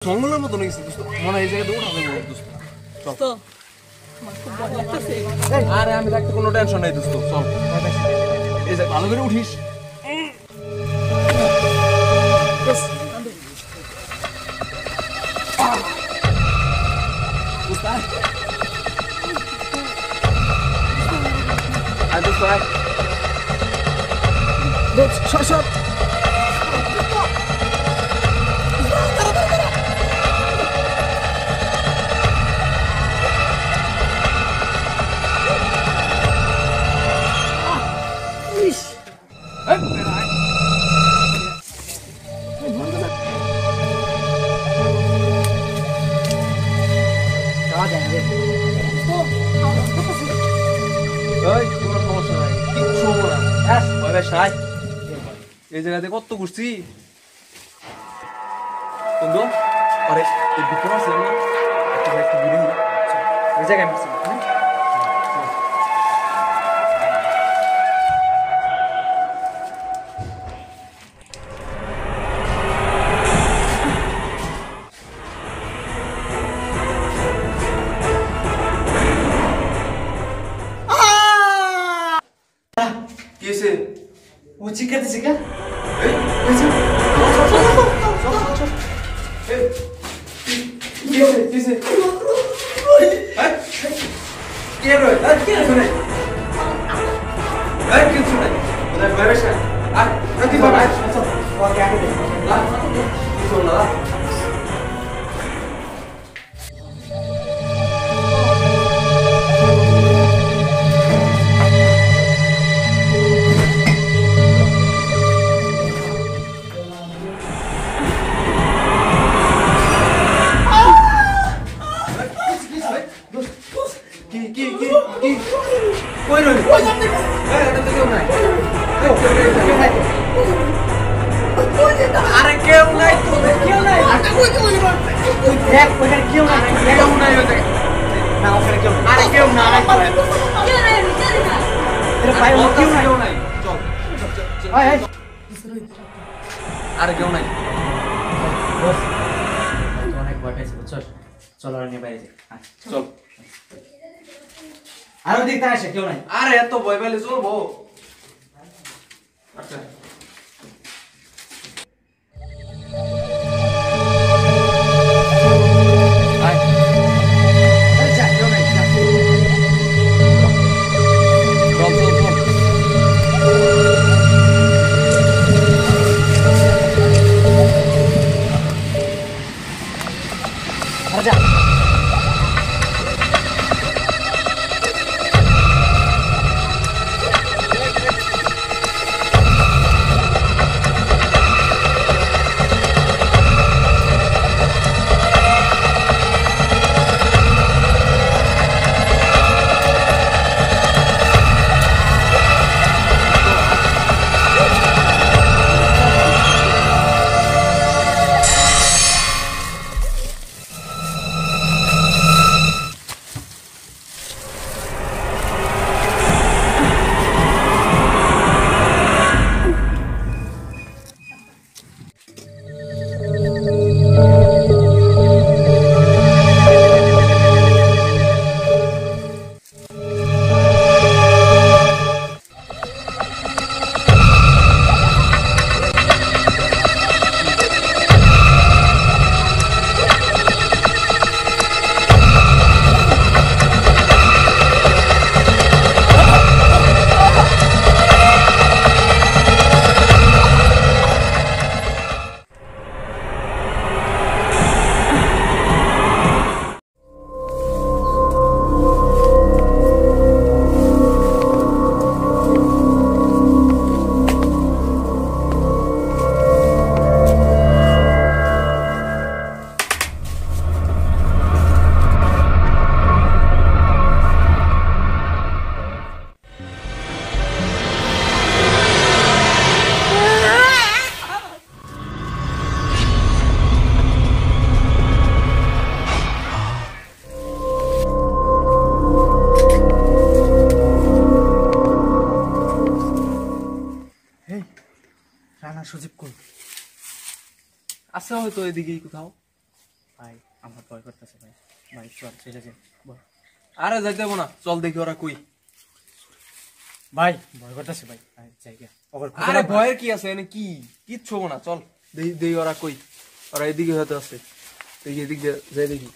জঙ্গলের মতো হয়ে গেছে দোস্ত, মনে হয় এই জায়গাতে উঠাবে মনে হয় দোস্ত। চল আরে আমি থাকতে কোনো টেনশন নাই দোস্ত, চল এই যে ভালো করে উঠিস। এই জায়গাতে কত ঘুরছি বন্ধু, আরে এই ভিতরে আছে না একটু ঘুরে এই জায়গায় कैसे वो चिक करते चिका कैसे कैसे क्या रो क्या सुने क्या सुने उधर बैठ आ रखी बाबा वो क्या कर ला सुन ला कोई नहीं कोई नहीं এটা তো কেউ নাই আরে কেউ নাই তো কেউ নাই আরে কই তো বলি তুই দেখ ওখানে কেউ নাই কেউ নাই ওতে না ওখানে কেউ আরে কেউ না কেউ নাই এর ভাই ও কেউ নাই চল আয় আয় আরে কেউ নাই বস অনেক বয়স বুঝছস চল আর নিয়ে বাইরে যাই চল আরো দেখতে আসে কেউ নাই আরে এত ভয় পাইলে চলবো আচ্ছা রানা সুজিব কই আছে হয়তো এদিকেই কোথাও ভাই আমার ভয় করতেছে ভাই, ভাই চল চলে যাই। আরে যাইতে দেবো না, চল দেখি ওরা কই। ভাই ভয় করতেছে ভাই, জায়গা আরে ভয়ের কি আছে, এনে কি কিচ্ছু হবো না, চল দেখি দেখি ওরা কই। ওরা এদিকে হয়তো আছে, দেখি এদিক দিয়ে যাই দেখি।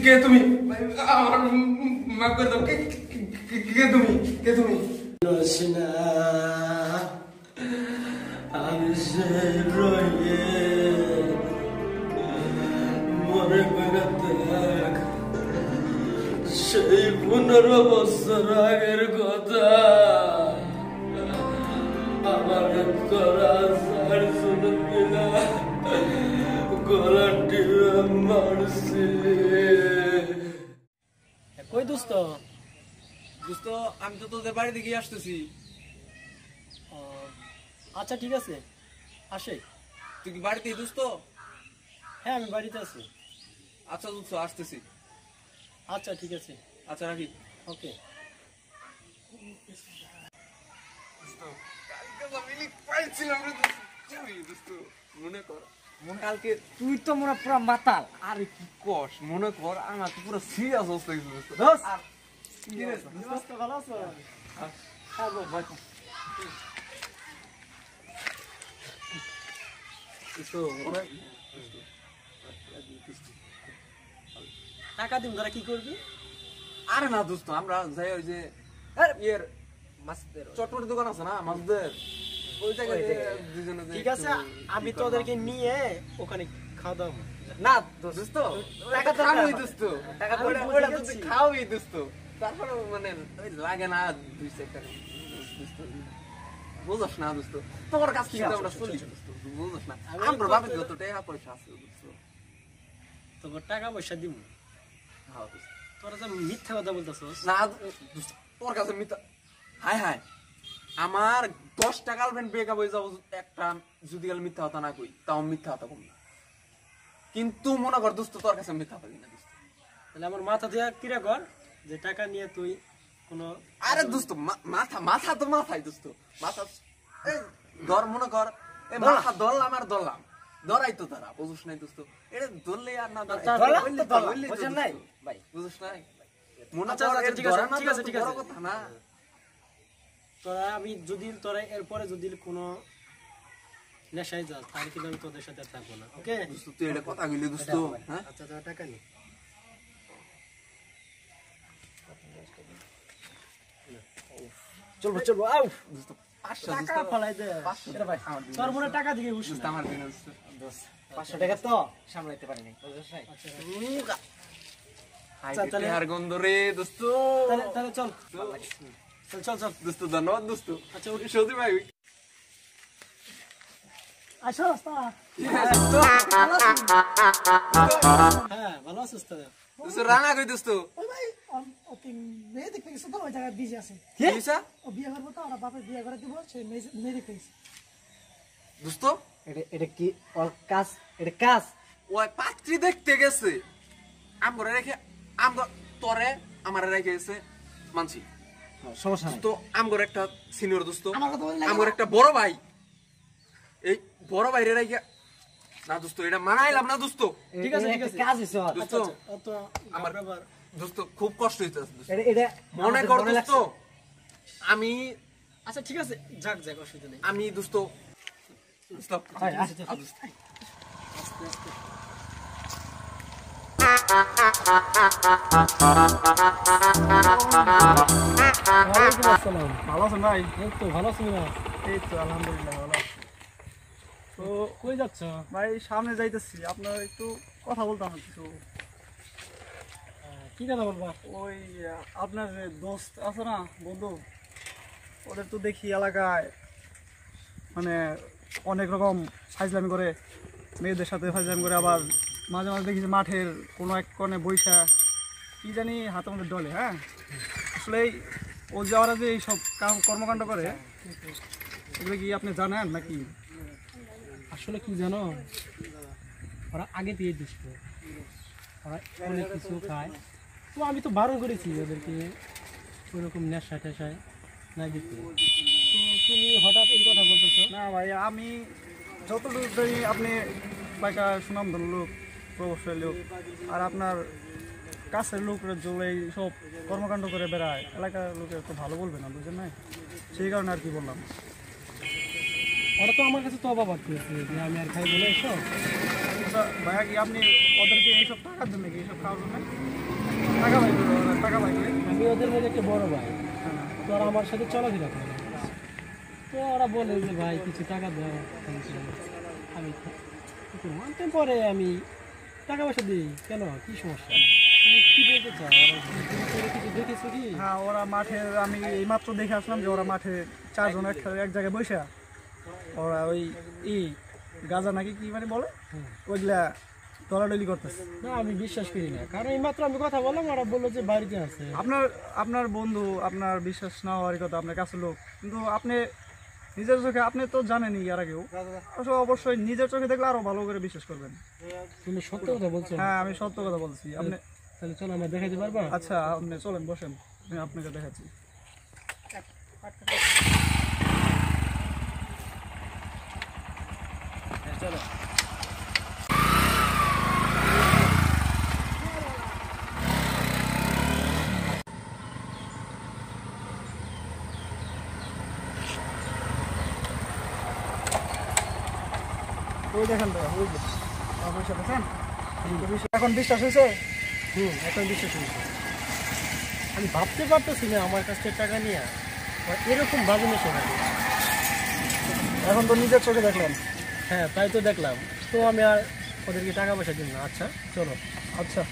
কে তুমি? আমার মাফ করে দাও। কে তুমি? কে তুমি? আমি সেই রয়ে মনে করে দেখ, সেই 15 বছর আগের কথা। আমার তোরা সার শুনবি না, গলাটি মারছি। কই দোস্ত? দোস্ত আমি তো তোদের বাড়ি দিকে আসতেছি। আচ্ছা ঠিক আছে, আসে। তুই কি বাড়িতে দোস্ত? হ্যাঁ আমি বাড়িতে আছি। আচ্ছা দোস্ত আসতেছি। আচ্ছা ঠিক আছে, আচ্ছা রাখি। ওকে। মনে কর কালকে তুই তো মনে পুরো মাতাল। আরে কি কস, মনে কর আমার তো পুরো সিরিয়াস অবস্থা হয়েছিল দোস্ত। ভালো আছো? টাকা দিন, তারা কি করবি? আরে না দোস্ত, আমরা যাই ওই যে ইয়ের চটপটের দোকান আছে না মাছদের, ওই জায়গায় দুজনে। ঠিক আছে, আমি তোদেরকে নিয়ে ওখানে খাওয়া দাওয়া। না দোস্ত, টাকা তো খাওয়াই দোস্ত, টাকা ওটা তো খাওয়াই দোস্ত। তারপরে মানে ওই লাগে না 2 টাকা দোস্ত, বুঝছ না দোস্ত? তোর কাছ থেকে আমরা চলি দোস্ত, বুঝছ না? আমরা বাবা যত টাকা পয়সা আছে দোস্ত, তোর টাকা পয়সা দিব। হ্যাঁ দোস্ত, তোরা যে মিথ্যা কথা বলতেছস। না দোস্ত, তোর কাছে মিথ্যা? হাই হাই, আমার 10টা গার্লফ্রেন্ড ব্রেকআপ হয়ে যাবো একটা যদি গেল মিথ্যা কথা না কই, তাও মিথ্যা কথা কম না। কিন্তু মনে কর দোস্ত, তোর কাছে মিথ্যা পাবি না দোস্ত। তাহলে আমার মাথা দিয়ে কিরা কর যে টাকা নিয়ে তুই কোনো। আরে দোস্ত মাথা মাথা তো মাথায় দোস্ত, মাথা ধর, মনে কর এই মাথা ধরলাম আর ধরলাম, ধরাই তো তারা, বুঝছ নাই দোস্ত? এটা ধরলে আর না বুঝেন নাই ভাই, বুঝছ নাই? মনে আচ্ছা, কর ঠিক আছে, ঠিক আছে, ঠিক আছে। বড় কথা না। তোরা আমি যদি তোরা এরপরে যদি কোনো নেশায় যাস তাহলে কিন্তু আমি তোদের সাথে থাকবো না, ওকে? দোস্ত তুই এটা কথা কইলি দোস্ত, হ্যাঁ? আচ্ছা তোরা টাকা নি। চলবো চলবো আউ দোস্ত 500 টাকা দোস্ত ফলাই দে পাঁচশো। এরা ভাই আমার দিন তোর মনে টাকা দিকে উঠছ দোস্ত আমার দিন দোস্ত দোস্ত 500 টাকা তো সামলাইতে পারি নাই বুঝছ নাই হাই আচ্ছা, তাহলে- আর গন্ধ রে দোস্ত তাহলে তাহলে চল চল চল চল দোস্ত ধন্যবাদ দোস্ত আচ্ছা সৌদি ভাই আসো রাস্তা হ্যাঁ ভালো আছিস তো দোস্ত রানা কই দোস্ত ওই ভাই ওকে মেয়ে দেখতে গেছে তো ওই জায়গায় বিজি আছে কি হইছে ও বিয়ে করবো তো ওরা বাপের বিয়ে করে দিব সে মেয়ে দেখতে গেছে দোস্ত এটা কি ওর কাজ এটা কাজ ওই পাত্রী দেখতে গেছে আমগরে রেখে আমগো তোরে আমারে রেখে গেছে মানছি সমস্যা নাই তো আমগর একটা সিনিয়র দোস্ত আমার কথা বললে আমগর একটা বড় ভাই এই বড় ভাইরে রেখে না দোস্ত এটা মানাইলাম না দোস্ত ঠিক আছে, ঠিক একটা আছে। কাজ হইছে ওর। দোস্ত অত আমার ব্যাপার দোস্ত খুব কষ্ট হইতেছে দোস্ত এটা মনে আমাদের কর মনে দোস্ত লাগছে। আমি আচ্ছা ঠিক আছে যাক যাক অসুবিধা নেই আমি দোস্ত দোস্ত হয়, আচ্ছা, আচ্ছা। দোস্ত ওয়ালাইকুম আসসালাম ভালো আছেন ভাই? এই তো ভালো আছি না এই তো আলহামদুলিল্লাহ ভালো আছি। তো কই যাচ্ছ ভাই সামনে যাইতেছি, আপনার একটু কথা বলতাম কিছু। কি কথা বলবা ওই আপনার যে দোস্ত আছে না বন্ধু, ওদের তো দেখি এলাকায় মানে অনেক রকম ফাইজলামি করে, মেয়েদের সাথে ফাইজলামি করে, আবার মাঝে মাঝে দেখি যে মাঠের কোনো এক কোণে বৈশা কি জানি হাতে মধ্যে ডলে। হ্যাঁ, আসলে ও যে ওরা যে এইসব কর্মকাণ্ড করে এগুলো কি আপনি জানেন নাকি? আসলে কি জানো ওরা আগে দিয়ে দিস ওরা অনেক কিছু খায় তো আমি তো বারণ করেছি ওদেরকে ওইরকম নেশা টেশায় না দিতে তো তুমি হঠাৎ এই কথা বলতেছো না ভাই, আমি যতটুকু জানি আপনি এলাকা সুনামধন্য লোক, প্রভাবশালী লোক, আর আপনার কাছের লোকরা যদি এই সব কর্মকাণ্ড করে বেড়ায়, এলাকার লোকের তো ভালো বলবে না, বুঝলেন না? সেই কারণে আর কি বললাম। ওরা তো আমার কাছে তো অবাক করেছে যে আমি আর খাই বলে এসব আচ্ছা ভাইয়া, কি আপনি ওদেরকে এইসব টাকা দেন নাকি এইসব খাওয়ার জন্য? টাকা পাই করে ওরা, টাকা পাই করে? আমি ওদের মধ্যে একটা বড় ভাই হ্যাঁ। তো ওরা আমার সাথে চলাফেরা করে তো ওরা বলে যে ভাই কিছু টাকা দাও আমি মানতে পরে আমি টাকা পয়সা দিই কেন কি সমস্যা তুমি কি বলতে চাও ওরা কিছু দেখেছো কি হ্যাঁ, ওরা মাঠে, আমি এইমাত্র দেখে আসলাম যে ওরা মাঠে চারজন এক জায়গায় বসে, ওরা ওই গাজা নাকি কি মানে বলে ওইগুলা দলাদলি করতেছে। না আমি বিশ্বাস করি না কারণ এইমাত্র আমি কথা বললাম ওরা বললো যে বাড়িতে আছে আপনার বন্ধু, আপনার বিশ্বাস না হওয়ার কথা, আপনার কাছে লোক, কিন্তু আপনি নিজের চোখে আপনি তো জানেনই আর আগেও, অবশ্যই নিজের চোখে দেখলে আরো ভালো করে বিশ্বাস করবেন। তুমি সত্য কথা বলছো হ্যাঁ, আমি সত্য কথা বলছি। আপনি তাহলে চলো আমরা দেখাতে পারবা আচ্ছা, আপনি চলেন, বসেন, আমি আপনাকে দেখাচ্ছি। চলো ওই দেখেন তো, ওই যে আমার সাথে আছেন। এখন বিশ্বাস হয়েছে? এখন বিশ্বাস হয়েছে আমি ভাবতে পারতেছি না আমার কাছ থেকে টাকা নিয়ে আর এরকম বাজে নেশা থাকে এখন তো নিজের চোখে দেখলেন। হ্যাঁ তাই তো দেখলাম তো আমি আর ওদেরকে টাকা পয়সা দিন না আচ্ছা চলো আচ্ছা,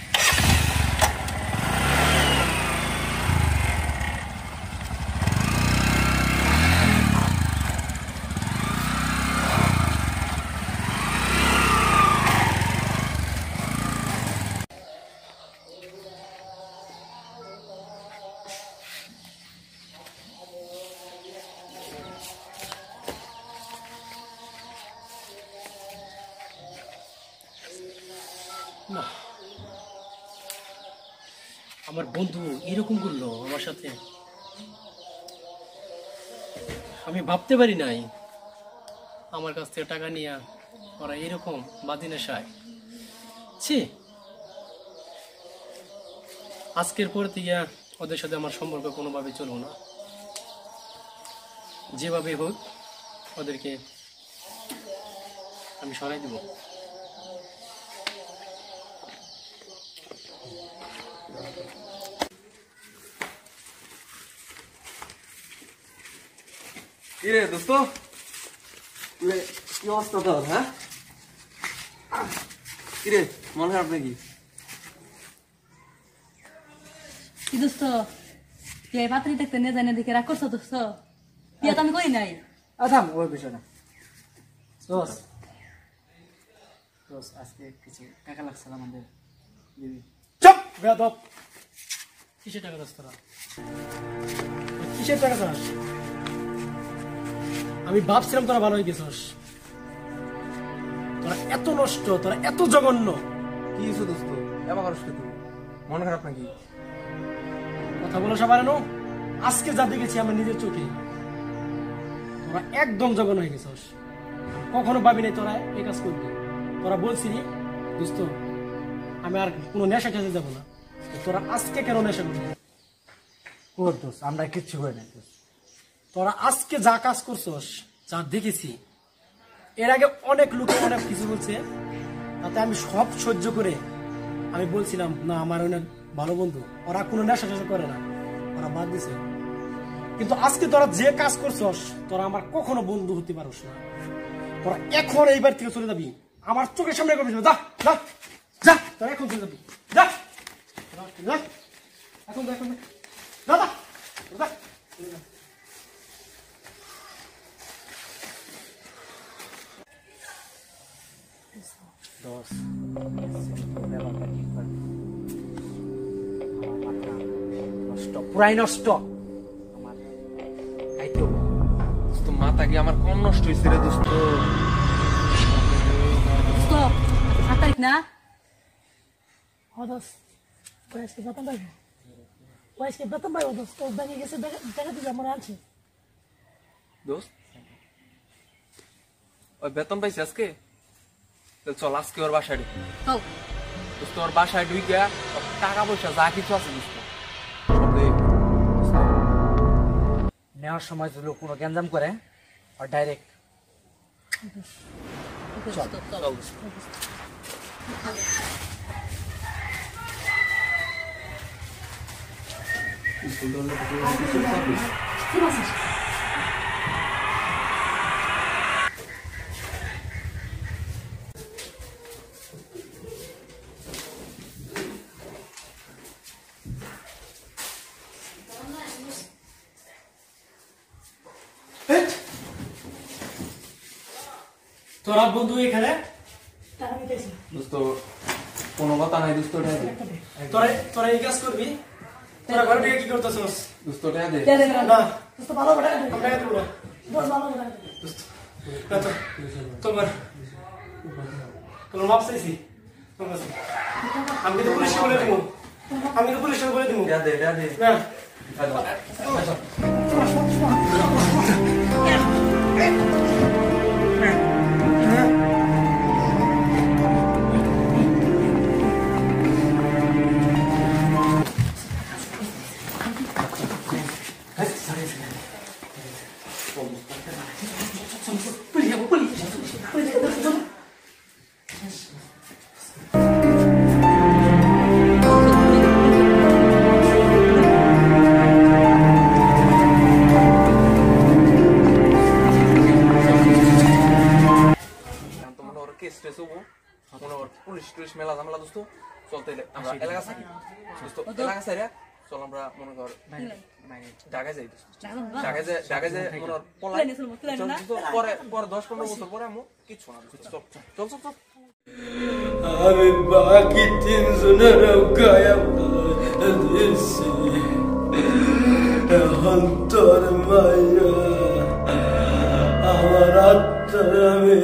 না আমার বন্ধু এরকম করলো আমার সাথে আমি ভাবতে পারি নাই আমার কাছ থেকে টাকা নিয়ে ওরা এরকম বাজে নেশায় ছি আজকের পর থেকে ওদের সাথে আমার সম্পর্ক কোনোভাবে চলবো না যেভাবে হোক ওদেরকে আমি সরাই দেবো কিরে দোস্ত কি অবস্থা তোর হ্যাঁ কিরে মন খারাপ নাকি কি দোস্ত তুই পাত্রী দেখতে নিয়ে জানে দেখে রাগ করছো দোস্ত বিয়ে তো আমি করি নাই আদাম ওই বিষয় না দোস দোস আজকে কিছু টাকা লাগছে আমাদের দিবি চুপ বেয়াদব কিসের টাকা দাস তোরা কিসের টাকা দাস আমি ভাবছিলাম তোরা ভালো হয়ে গেছস তোরা এত নষ্ট তোরা এত জঘন্য কি হয়েছে দোস্ত এবার করস তুই মন খারাপ নাকি কথা বলো সবার এনো আজকে যা দেখেছি আমার নিজের চোখে তোরা একদম জঘন্য হয়ে গেছস কখনো ভাবি নাই তোরা এই কাজ করবি তোরা বলছিলি দোস্ত আমি আর কোনো নেশা খেতে যাবো না তোরা আজকে কেন নেশা করবি ওর দোস আমরা কিচ্ছু করি না দোস তোরা আজকে যা কাজ করছস যা দেখেছি এর আগে অনেক লোকে অনেক কিছু বলছে তাতে আমি সব সহ্য করে আমি বলছিলাম না আমার অনেক ভালো বন্ধু ওরা কোনো নেশা টেশা করে না ওরা বাদ দিছে কিন্তু আজকে তোরা যে কাজ করছস তোরা আমার কখনো বন্ধু হতে পারস না তোরা এখন এইবার থেকে চলে যাবি আমার চোখের সামনে করবি যা যা যা তোরা এখন চলে যাবি যা যা এখন যা এখন যা যা যা দোস ব্যাপারটা ঠিক করবি আমার মাথা নষ্ট পুরাই নষ্ট আমার খাইতেও দোস্ত মাথা কি আমার কম নষ্ট হয়েছে রে দোস্ত দোস্ত 7 তারিখ না দোস ওই আজকে বেতন পাইব ওই আজকে বেতন পাইব দোস তো ব্যাংকে গেছে দেখা দিলে মনে আছে দোস্ত ওই বেতন পাইছি আজকে তো চল আজকে ওর বাসায় ঢুকি চল দোস্ত ওর বাসায় ঢুকে টাকা পয়সা যা কিছু আছে দোস্ত সব দে নেওয়ার সময় যদি কোনো গ্যাঞ্জাম করে আর ডাইরেক্ট চল চল তোরা বন্ধু এখানে টাকা নিতেছি দোস্ত কোনো কথা নাই দোস্ত দে তোরা তোরা এই কাজ করবি তোরা ঘরে থেকে কি করতেছস দোস্ত দে দে দে না দোস্ত ভালো করে টাকা আমরা দেব না দোস ভালো করে টাকা তোমার মাপ চাইছি আমি তো পুলিশে বলে দেবো দে না পুলিশ মেলা ঝামেলা দোস্ত চলতে আমরা এলাকা থাকি দোস্ত এলাকা সাইরা চল আমরা মনে কর ঢাকায় যাই ঢাকায় যাই মনে কর পলাই পরে 10-15 বছর পরে আমি কিছু না চল চল চল চল আমি বাকি তিনজনেরও গায়ে দিয়েছি এখন তোর মাইয়া আমার আত্মার আমি